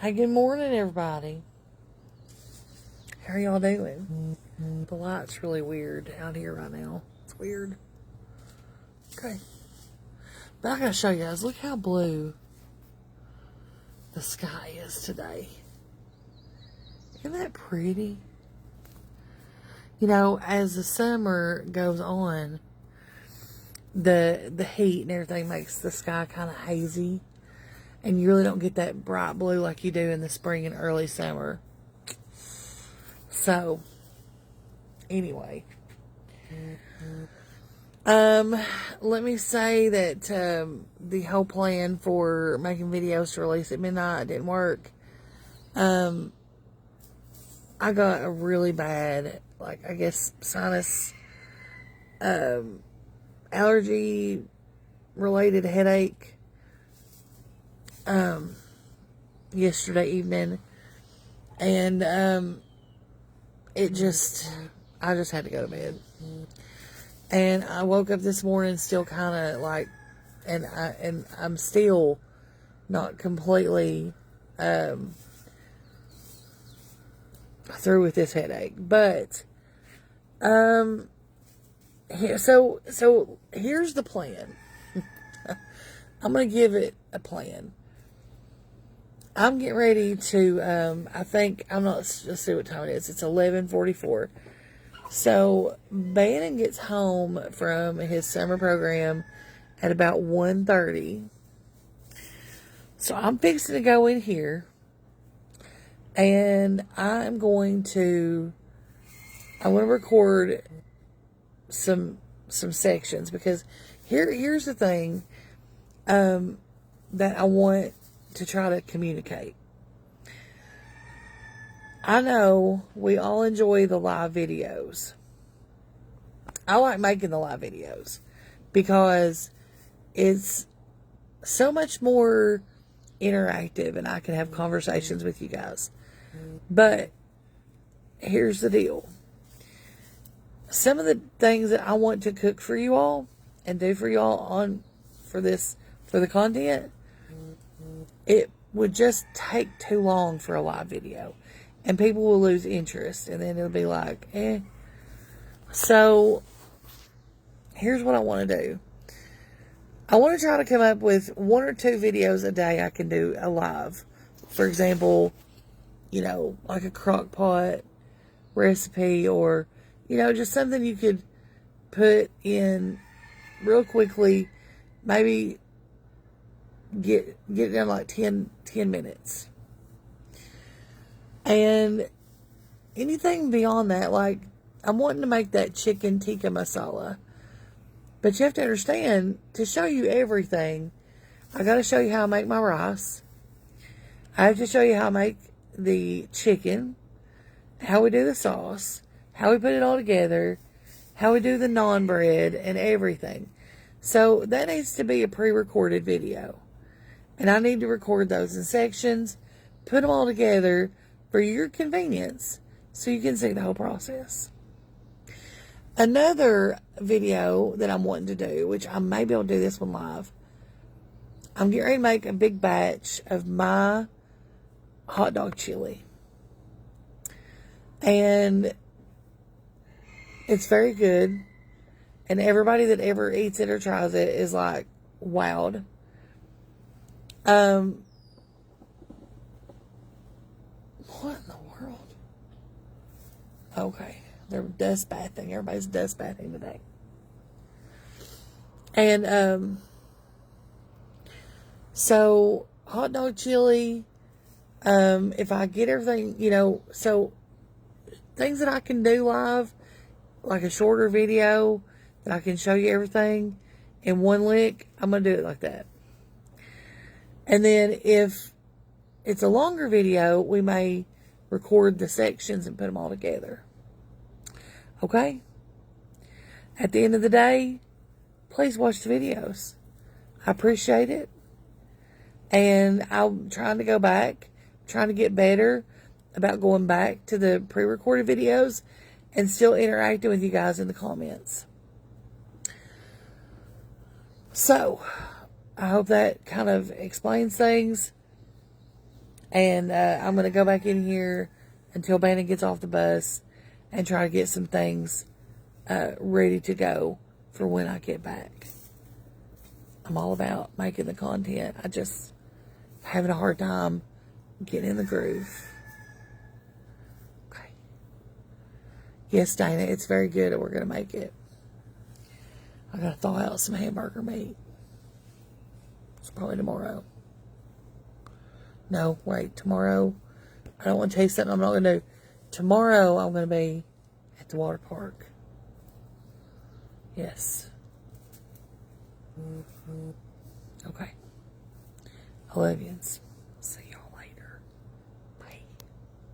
Hey, good morning, everybody. How are y'all doing? The light's really weird out here right now. It's weird. Okay. But I gotta show you guys, look how blue the sky is today. Isn't that pretty? You know, as the summer goes on, the heat and everything makes the sky kind of hazy. And you really don't get that bright blue like you do in the spring and early summer. So, anyway. Let me say that the whole plan for making videos to release at midnight didn't work. I got a really bad, I guess, sinus allergy related headache yesterday evening, and I just had to go to bed. And I woke up this morning still kind of and I'm still not completely through with this headache. But so here's the plan. I'm gonna give it a plan. I'm getting ready to let's see what time it is. It's 11:44. So, Bannon gets home from his summer program at about 1:30. So, I'm fixing to go in here, and I'm going to record some sections, because here's the thing that I want to try to communicate. I know we all enjoy the live videos. I like making the live videos because it's so much more interactive and I can have conversations with you guys. But here's the deal. Some of the things that I want to cook for you all and do for you all for the content, it would just take too long for a live video. And people will lose interest. And then it'll be like, eh. So, here's what I want to do. I want to try to come up with 1 or 2 videos a day I can do a live. For example, like a crock pot recipe, or, just something you could put in real quickly. Maybe get down like 10 minutes. And anything beyond that, I'm wanting to make that chicken tikka masala. But you have to understand, to show you everything, I got to show you how I make my rice. I have to show you how I make the chicken, how we do the sauce, how we put it all together, how we do the naan bread, and everything. So that needs to be a pre-recorded video. And I need to record those in sections, put them all together for your convenience, so you can see the whole process. Another video that I'm wanting to do, which I may be able to do this one live, I'm getting ready to make a big batch of my hot dog chili. And it's very good. And everybody that ever eats it or tries it is like, wowed. What in the world? Okay. They're dust bathing. Everybody's dust bathing today. And, so, hot dog chili, if I get everything, so, things that I can do live, like a shorter video, that I can show you everything in one lick, I'm going to do it like that. And then if it's a longer video, we may record the sections and put them all together. Okay? At the end of the day, please watch the videos. I appreciate it. And I'm trying to go back, trying to get better about going back to the pre-recorded videos and still interacting with you guys in the comments. So, I hope that kind of explains things. And I'm going to go back in here until Bannon gets off the bus and try to get some things ready to go for when I get back. I'm all about making the content. I just having a hard time getting in the groove. Okay. Yes, Dana, it's very good and we're going to make it. I got to thaw out some hamburger meat. It's probably tomorrow. No, wait, tomorrow. I don't want to taste something I'm not going to do. Tomorrow I'm going to be at the water park. Yes. Okay. I love yous.